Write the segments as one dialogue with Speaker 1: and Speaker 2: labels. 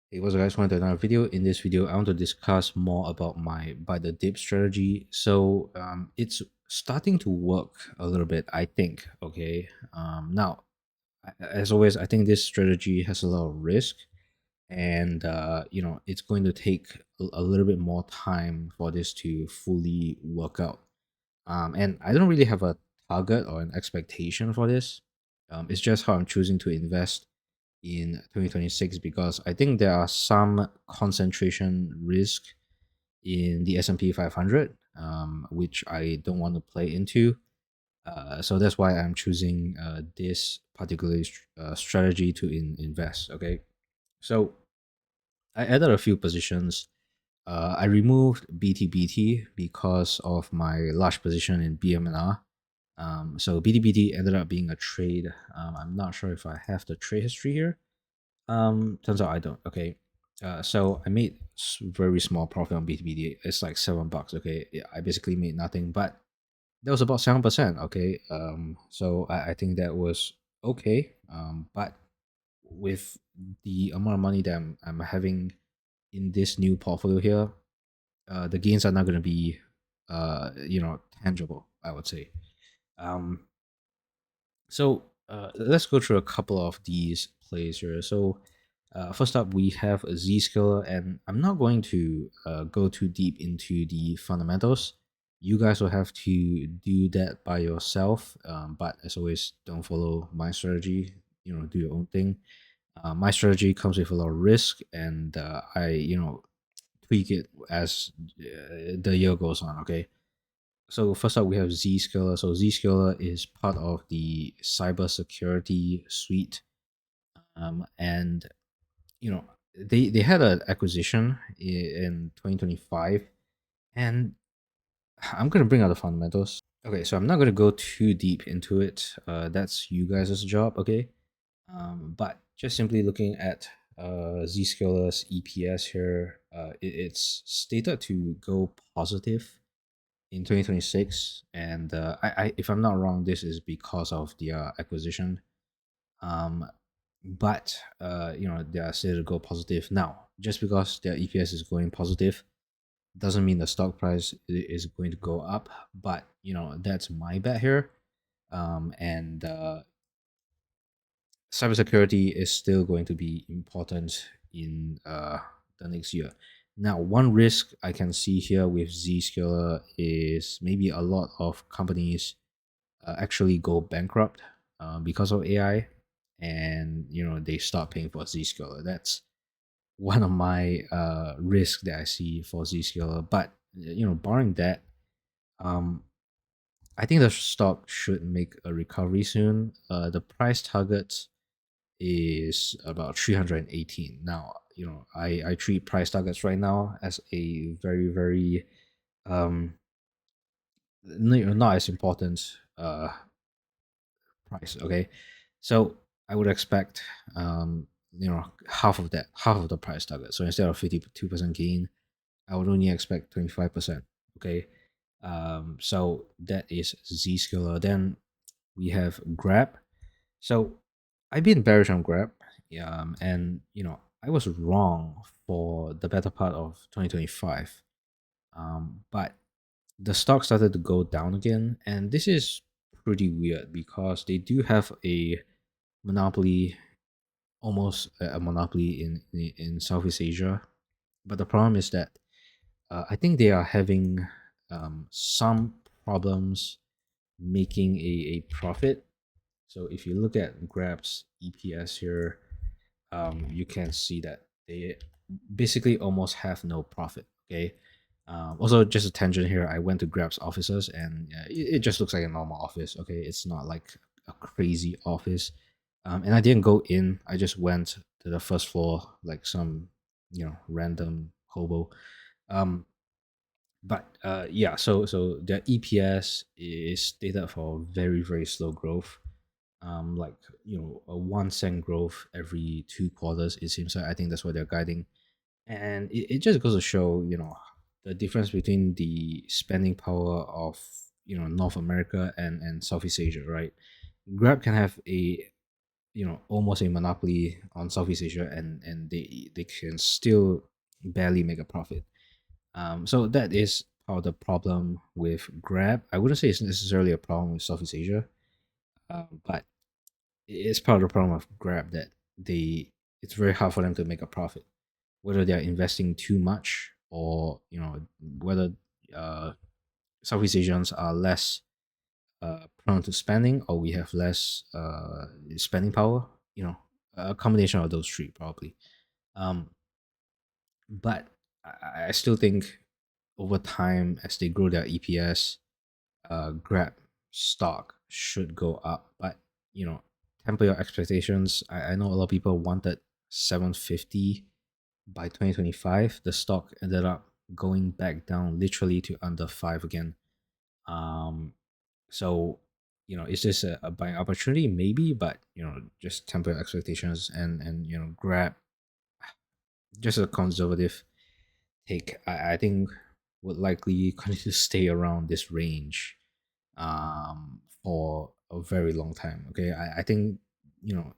Speaker 1: Hey, what's up guys, welcome to another video. In this video, I want to discuss more about my buy the dip strategy. So it's starting to work a little bit, I think. Okay. Now, as always, I think this strategy has a lot of risk, and it's going to take a little bit more time for this to fully work out. And I don't really have a target or an expectation for this. It's just how I'm choosing to invest in 2026 because I think there are some concentration risk in the S&P 500, which I don't want to play into. So that's why I'm choosing this particular strategy to invest. Okay, so I added a few positions. I removed BTBT because of my large position in BMNR. So BTBT ended up being a trade. I'm not sure if I have the trade history here. Turns out I don't. Okay. So I made very small profit on BTBT. It's like $7. Okay. Yeah, I basically made nothing, but that was about 7%. Okay. So I think that was okay. But with the amount of money that I'm having in this new portfolio here, the gains are not going to be, tangible, I would say. Um, so let's go through a couple of these plays here. So first up, we have a Z-scaler, and I'm not going to go too deep into the fundamentals. You guys will have to do that by yourself. But as always, don't follow my strategy. Do your own thing. My strategy comes with a lot of risk, and I tweak it as the year goes on. Okay. So first up, we have Zscaler. So Zscaler is part of the cybersecurity suite, and you know they had an acquisition in 2025, and I'm gonna bring out the fundamentals. Okay, so I'm not gonna go too deep into it. That's you guys' job, okay? But just simply looking at Zscaler's EPS here, it's stated to go positive in 2026, and if I'm not wrong, this is because of the acquisition. um but they are still to go positive. Now, just because their EPS is going positive doesn't mean the stock price is going to go up, but that's my bet here. And cybersecurity is still going to be important in the next year. Now, one risk I can see here with Zscaler is maybe a lot of companies actually go bankrupt because of AI, and they stop paying for Zscaler. That's one of my risks that I see for Zscaler. But barring that, um, I think the stock should make a recovery soon. The price target is about 318. Now, I treat price targets right now as a very, very not as important price. Okay, so I would expect half of the price target. So instead of 52% gain, I would only expect 25%. Okay, so that is Zscaler. Then we have Grab. So I've been bearish on Grab, and I was wrong for the better part of 2025. But the stock started to go down again, and this is pretty weird because they do have a monopoly, almost a monopoly in Southeast Asia. But the problem is that I think they are having some problems making a profit. So if you look at Grab's EPS here, you can see that they basically almost have no profit. Okay. Also, just a tangent here. I went to Grab's offices, and it just looks like a normal office. Okay, it's not like a crazy office. And I didn't go in. I just went to the first floor, like some random hobo. Um, but yeah, so their EPS is stated for very, very slow growth. Like a 1 cent growth every 2 quarters. It seems like, I think that's what they're guiding, and it just goes to show the difference between the spending power of North America and Southeast Asia, right? Grab can have a almost a monopoly on Southeast Asia, and they can still barely make a profit. So that is part of the problem with Grab. I wouldn't say it's necessarily a problem with Southeast Asia, but it's part of the problem of Grab that they it's very hard for them to make a profit, whether they're investing too much, or whether uh, Southeast Asians are less prone to spending, or we have less spending power. A combination of those three probably. Um, but I still think over time, as they grow their EPS, Grab stock should go up. But temper your expectations. I know a lot of people wanted 750 by 2025. The stock ended up going back down literally to under five again. Um, so is this a buying opportunity? Maybe, but just temper your expectations, and Grab, just a conservative take. I think would likely continue to stay around this range for a very long time. Okay, I think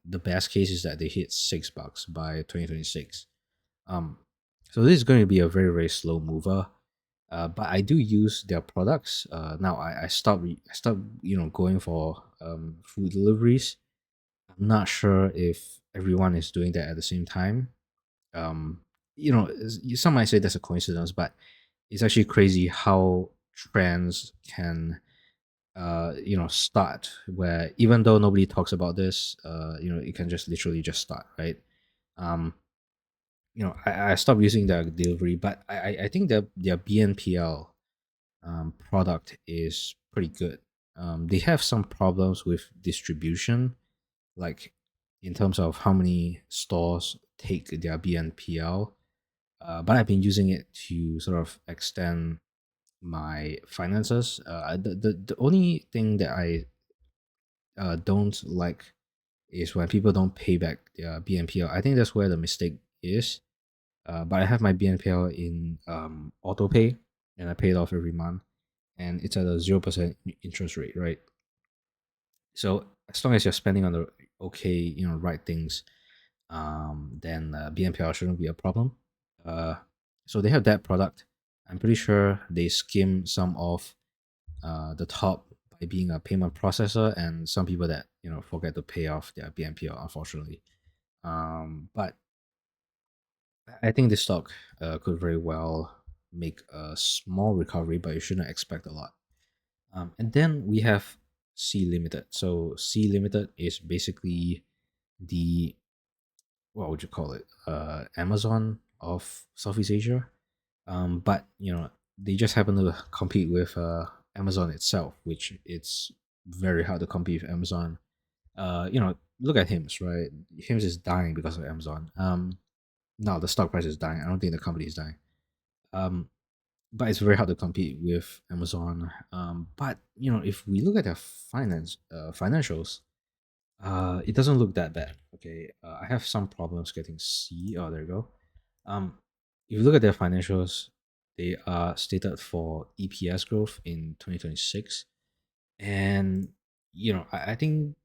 Speaker 1: the best case is that they hit $6 by 2026. Um, so this is going to be a very very slow mover. But I do use their products. Now I stopped going for food deliveries. I'm not sure if everyone is doing that at the same time. Um, some might say that's a coincidence, but it's actually crazy how trends can start where, even though nobody talks about this, it can just literally just start, right? um I stopped using their delivery, but I think their BNPL product is pretty good. They have some problems with distribution, like in terms of how many stores take their BNPL. But I've been using it to sort of extend my finances. The only thing that I don't like is when people don't pay back their BNPL. I think that's where the mistake is. But I have my BNPL in auto pay, and I pay it off every month, and it's at a 0% interest rate, right? So as long as you're spending on the right things, then BNPL shouldn't be a problem. Uh, so they have that product. I'm pretty sure they skim some of the top by being a payment processor, and some people that forget to pay off their BNPL, unfortunately. But I think this stock could very well make a small recovery, but you shouldn't expect a lot. And then we have C Limited. So C Limited is basically the, what would you call it? Amazon of Southeast Asia. But they just happen to compete with Amazon itself, which it's very hard to compete with Amazon. Look at Hims, right? Hims is dying because of Amazon. Now the stock price is dying. I don't think the company is dying. Um, but it's very hard to compete with Amazon. But if we look at their financials, it doesn't look that bad. Okay, I have some problems getting C. Oh, there you go. Um, if you look at their financials, they are stated for EPS growth in 2026, and I think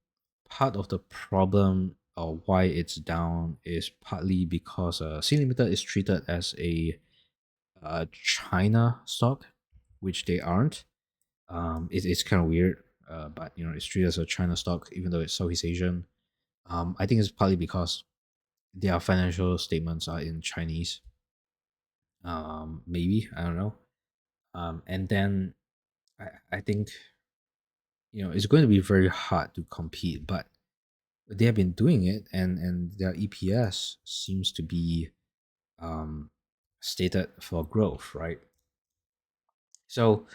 Speaker 1: part of the problem or why it's down is partly because C Limited is treated as a China stock, which they aren't. It's kind of weird, but it's treated as a China stock, even though it's Southeast Asian. I think it's partly because their financial statements are in Chinese. Maybe, I don't know. And then I think it's going to be very hard to compete, but they have been doing it, and their EPS seems to be um, stated for growth, right? So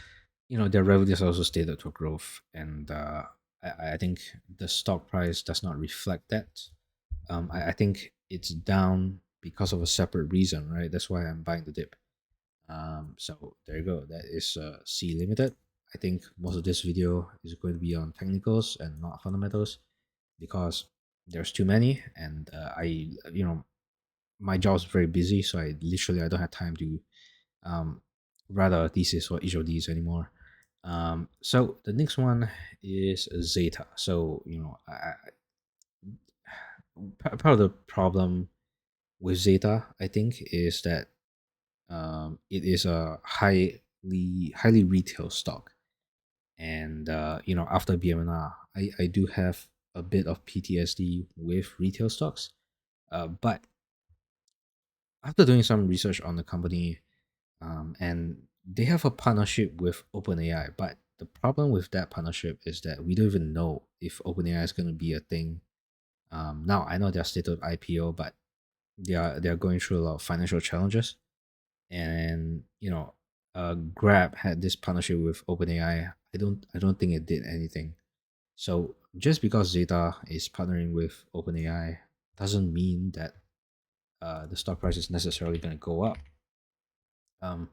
Speaker 1: their revenues are also stated for growth, and I think the stock price does not reflect that. I think it's down because of a separate reason, right? That's why I'm buying the dip. So there you go. That is C Limited. I think most of this video is going to be on technicals and not fundamentals, because there's too many, and my job is very busy, so I don't have time to um, write a thesis for each of these anymore. So the next one is Zeta. So part of the problem with Zeta, I think, is that it is a highly retail stock, and after BMNR, I do have a bit of PTSD with retail stocks. But after doing some research on the company, and they have a partnership with OpenAI, but the problem with that partnership is that we don't even know if OpenAI is going to be a thing. Now I know they're stated IPO, but they are going through a lot of financial challenges, and Grab had this partnership with OpenAI. I don't think it did anything. So just because Zeta is partnering with OpenAI doesn't mean that the stock price is necessarily going to go up. Um,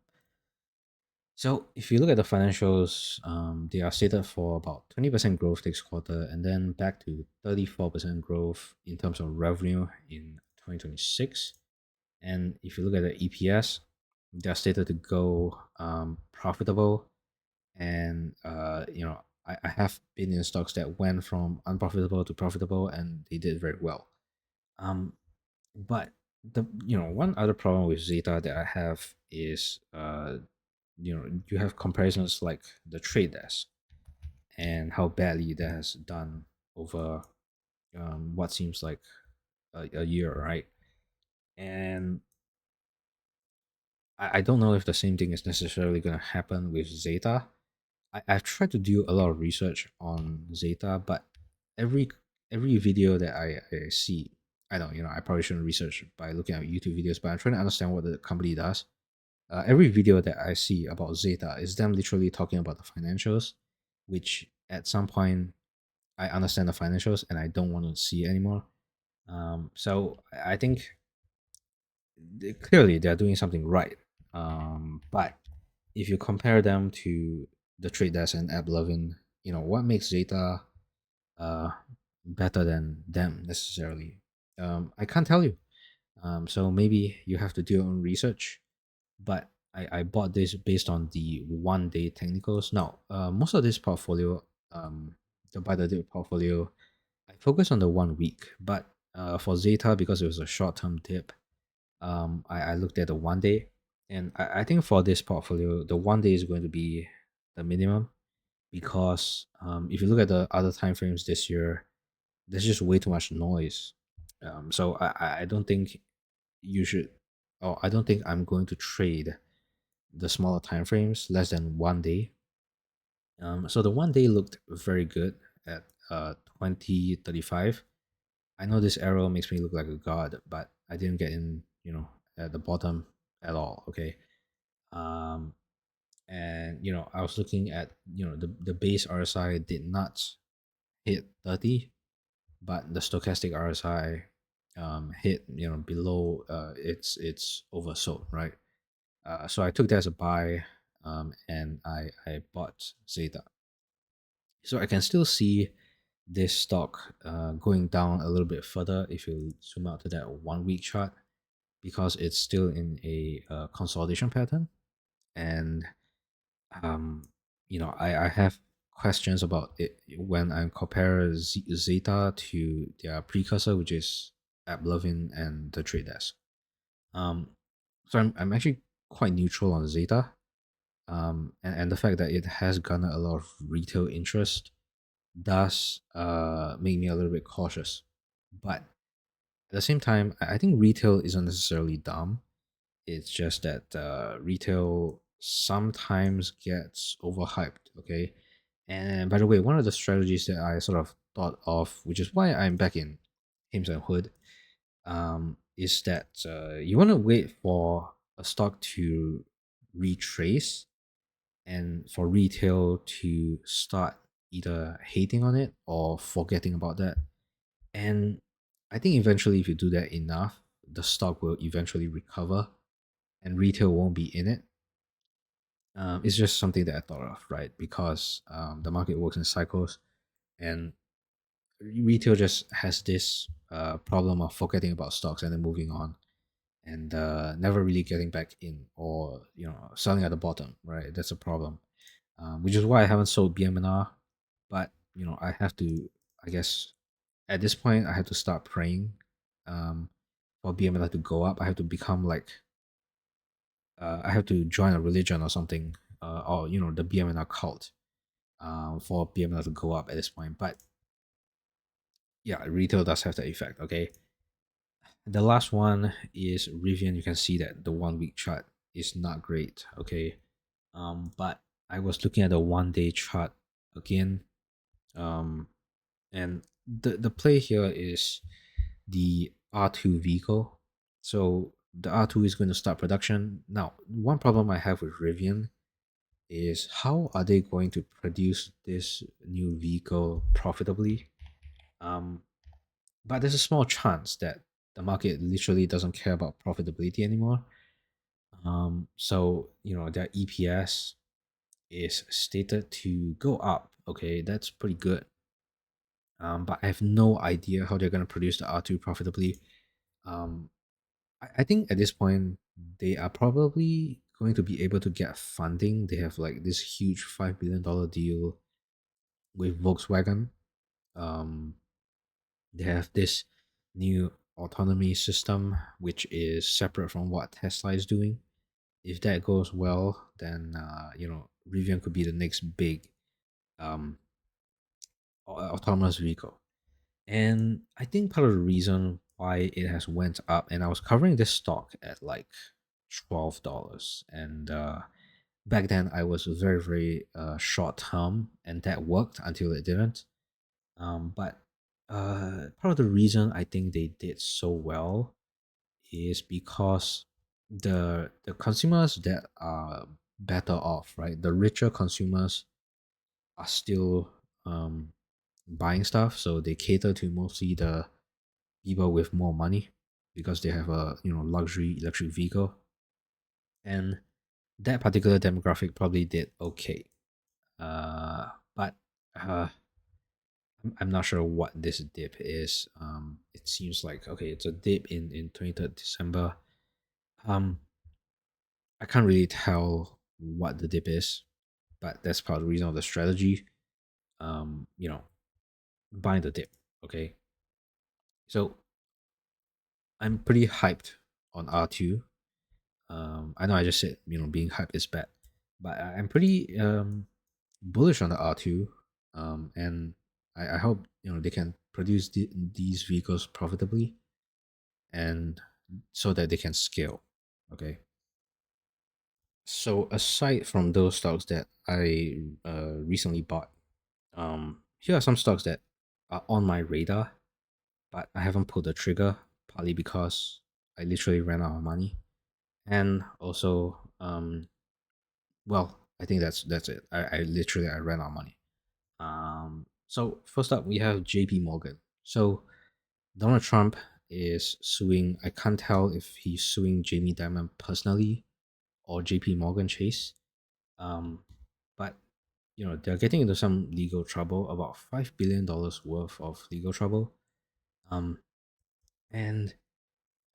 Speaker 1: so if you look at the financials, they are stated for about 20% growth next quarter, and then back to 34% growth in terms of revenue in 2026. And if you look at the EPS, they're stated to go profitable. And I have been in stocks that went from unprofitable to profitable, and they did very well. Um, but the one other problem with Zeta that I have is you have comparisons like the trade desk and how badly that has done over what seems like a year, right? And I don't know if the same thing is necessarily going to happen with Zeta. I've tried to do a lot of research on Zeta, but every every video that I see, I know I probably shouldn't research by looking at YouTube videos, but I'm trying to understand what the company does. Every video that I see about Zeta is them literally talking about the financials, which at some point I understand the financials and I don't want to see anymore. So I think clearly they're doing something right. But if you compare them to the Trade Desk and AppLovin, what makes Zeta uh, better than them necessarily? I can't tell you. So maybe you have to do your own research. But I bought this based on the 1 day technicals. Now, most of this portfolio, the buy the dip portfolio, I focus on the 1 week. But for Zeta, because it was a short term dip, I looked at the 1 day, and I think for this portfolio, the 1 day is going to be the minimum because if you look at the other time frames this year, there's just way too much noise. So I don't think you should, or I don't think I'm going to trade the smaller time frames, less than 1 day. So the 1 day looked very good at 2035. I know this arrow makes me look like a god, but I didn't get in, at the bottom at all. Okay. Um, and I was looking at the base RSI did not hit 30, but the stochastic RSI hit below it's oversold, right? So I took that as a buy, and I bought Zeta. So I can still see this stock going down a little bit further if you zoom out to that 1 week chart because it's still in a consolidation pattern. And um, I have questions about it when I compare Zeta to their precursor, which is AppLovin and the Trade Desk. Um, so I'm actually quite neutral on Zeta, and the fact that it has garnered a lot of retail interest does make me a little bit cautious. But at the same time, I think retail isn't necessarily dumb. It's just that retail sometimes gets overhyped. Okay. And by the way, one of the strategies that I sort of thought of, which is why I'm back in Hims and Hood, is that you want to wait for a stock to retrace and for retail to start either hating on it or forgetting about that. And I think eventually, if you do that enough, the stock will eventually recover and retail won't be in it. It's just something that I thought of, right? Because the market works in cycles, and retail just has this problem of forgetting about stocks and then moving on, and never really getting back in, or selling at the bottom, right? That's a problem, which is why I haven't sold BMNR, but I have to, I guess, At this point, I have to start praying um, for BMNR to go up. I have to become like I have to join a religion or something, or the BMNR cult, for BMNR to go up at this point. But yeah, retail does have that effect. Okay, the last one is Rivian. You can see that the 1 week chart is not great. Okay, but I was looking at the 1 day chart again, um, and the play here is the R2 vehicle. So the R2 is going to start production. Now, one problem I have with Rivian is how are they going to produce this new vehicle profitably? Um, but there's a small chance that the market literally doesn't care about profitability anymore. So their EPS is stated to go up. Okay, that's pretty good. But I have no idea how they're going to produce the R2 profitably. Um, I think at this point they are probably going to be able to get funding. They have like this huge $5 billion deal with Volkswagen. Um, they have this new autonomy system which is separate from what Tesla is doing. If that goes well, then Rivian could be the next big um, autonomous vehicle. And I think part of the reason why it has went up, and I was covering this stock at like $12, and back then I was very very short term, and that worked until it didn't. But part of the reason I think they did so well is because the consumers that are better off, right? The richer consumers are still um, buying stuff, so they cater to mostly the people with more money because they have a luxury electric vehicle, and that particular demographic probably did okay. But I'm not sure what this dip is. It seems like okay, it's a dip in 23rd December. Um, I can't really tell what the dip is, but that's part of the reason of the strategy. Um, you know, buying the dip. Okay, so I'm pretty hyped on R2. I know I just said being hyped is bad, but I'm pretty bullish on the R2. And I hope they can produce these vehicles profitably, and so that they can scale. Okay. So aside from those stocks that I recently bought, here are some stocks that are on my radar, but I haven't pulled the trigger, partly because I literally ran out of money, and also well, I think that's it. I literally I ran out of money. So first up we have JP Morgan. So Donald Trump is suing. I can't tell if he's suing Jamie Dimon personally or JP Morgan Chase. Um, but they're getting into some legal trouble, about $5 billion worth of legal trouble. Um, and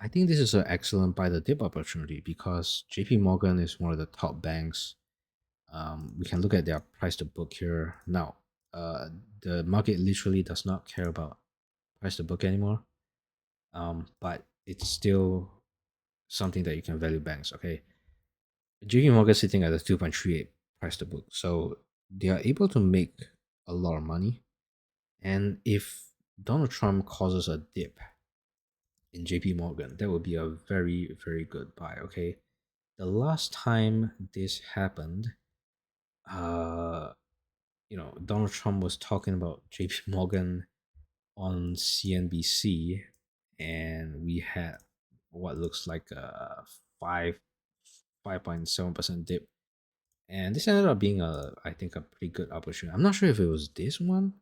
Speaker 1: I think this is an excellent buy the dip opportunity because JP Morgan is one of the top banks. We can look at their price to book here now. The market literally does not care about price to book anymore. But it's still something that you can value banks. Okay, JP Morgan sitting at a 2.38 price to book, so they are able to make a lot of money. And if Donald Trump causes a dip in JP Morgan, that would be a very very good buy. Okay, the last time this happened, uh, Donald Trump was talking about JP Morgan on CNBC, and we had what looks like a 5.7% dip, and this ended up being I think a pretty good opportunity. I'm not sure if it was this one.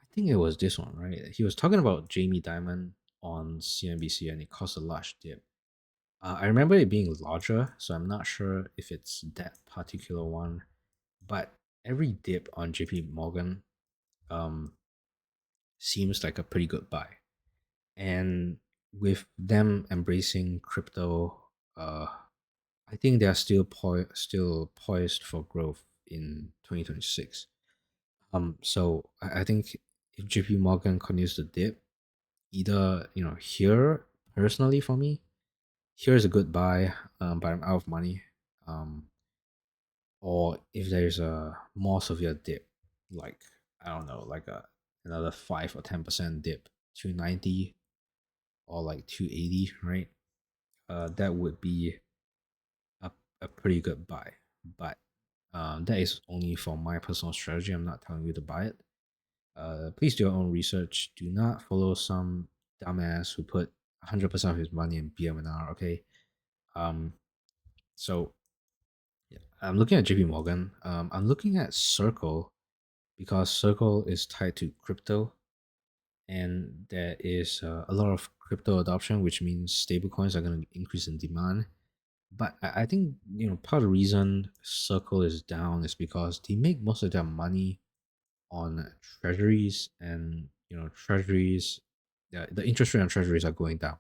Speaker 1: I think it was this one, right? He was talking about Jamie Dimon on CNBC, and it caused a large dip. I remember it being larger, so I'm not sure if it's that particular one. But every dip on JP Morgan um, seems like a pretty good buy. And with them embracing crypto, I think they are still poised for growth in 2026. So I think if JP Morgan continues to dip, either here personally for me, here's a good buy, but I'm out of money. Um, or if there's a more severe dip, like I don't know, like another 5 or 10% dip, 290 or like 280, right? That would be a, a pretty good buy. But that is only for my personal strategy. I'm not telling you to buy it. Please do your own research. Do not follow some dumbass who put 100% of his money in BMNR. Okay. Um. So yeah, I'm looking at JP Morgan. I'm looking at Circle because Circle is tied to crypto, and there is a lot of crypto adoption, which means stablecoins are going to increase in demand. But I think part of the reason Circle is down is because they make most of their money on treasuries, and treasuries, the interest rate on treasuries are going down.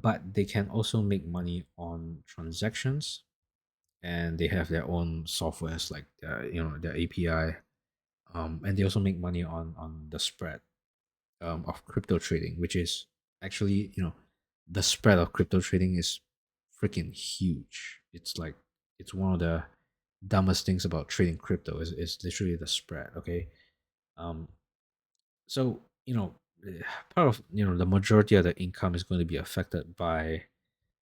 Speaker 1: But they can also make money on transactions, and they have their own softwares like their API, and they also make money on the spread of crypto trading, which is actually the spread of crypto trading is freaking huge. It's like it's one of the dumbest things about trading crypto is literally the spread. Okay. um so part of the majority of the income is going to be affected by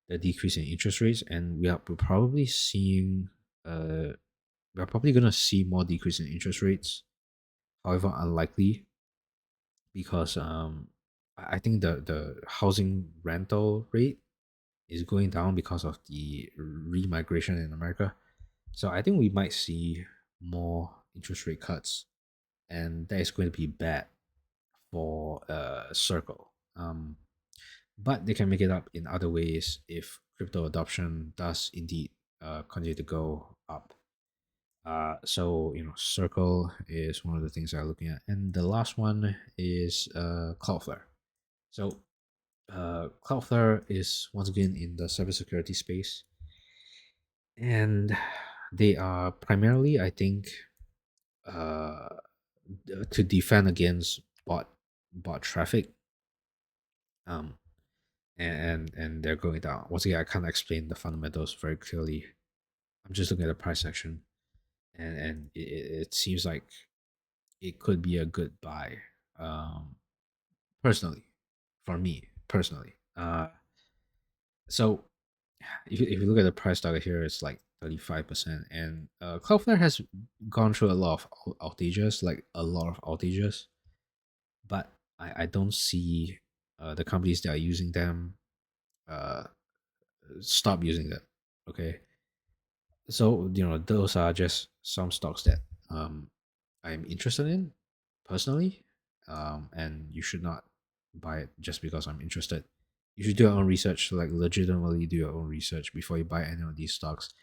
Speaker 1: the decrease in interest rates, and we're probably seeing we're probably going to see more decrease in interest rates, however unlikely, because I think the housing rental rate is going down because of the remigration in America. So I think we might see more interest rate cuts, and that is going to be bad for Circle. But they can make it up in other ways if crypto adoption does indeed continue to go up. So Circle is one of the things I'm looking at, and the last one is Cloudflare. So Cloudflare is once again in the cybersecurity space, and they are primarily, I think, uh, to defend against bot traffic. Um, and they're going down. Once again, I can't explain the fundamentals very clearly. I'm just looking at the price section, and it seems like it could be a good buy. Um, personally, for me personally. So if you look at the price target here, it's like 35%, and Cloudflare has gone through a lot of outages, like a lot of outages, but I don't see the companies that are using them uh, stop using them. Okay, so those are just some stocks that I'm interested in personally, and you should not buy it just because I'm interested. You should do your own research, like legitimately do your own research before you buy any of these stocks.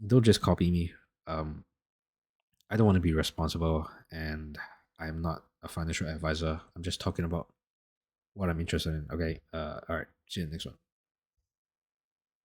Speaker 1: Don't just copy me. Um, I don't want to be responsible, and I'm not a financial advisor. I'm just talking about what I'm interested in. Okay. All right. See you in the next one.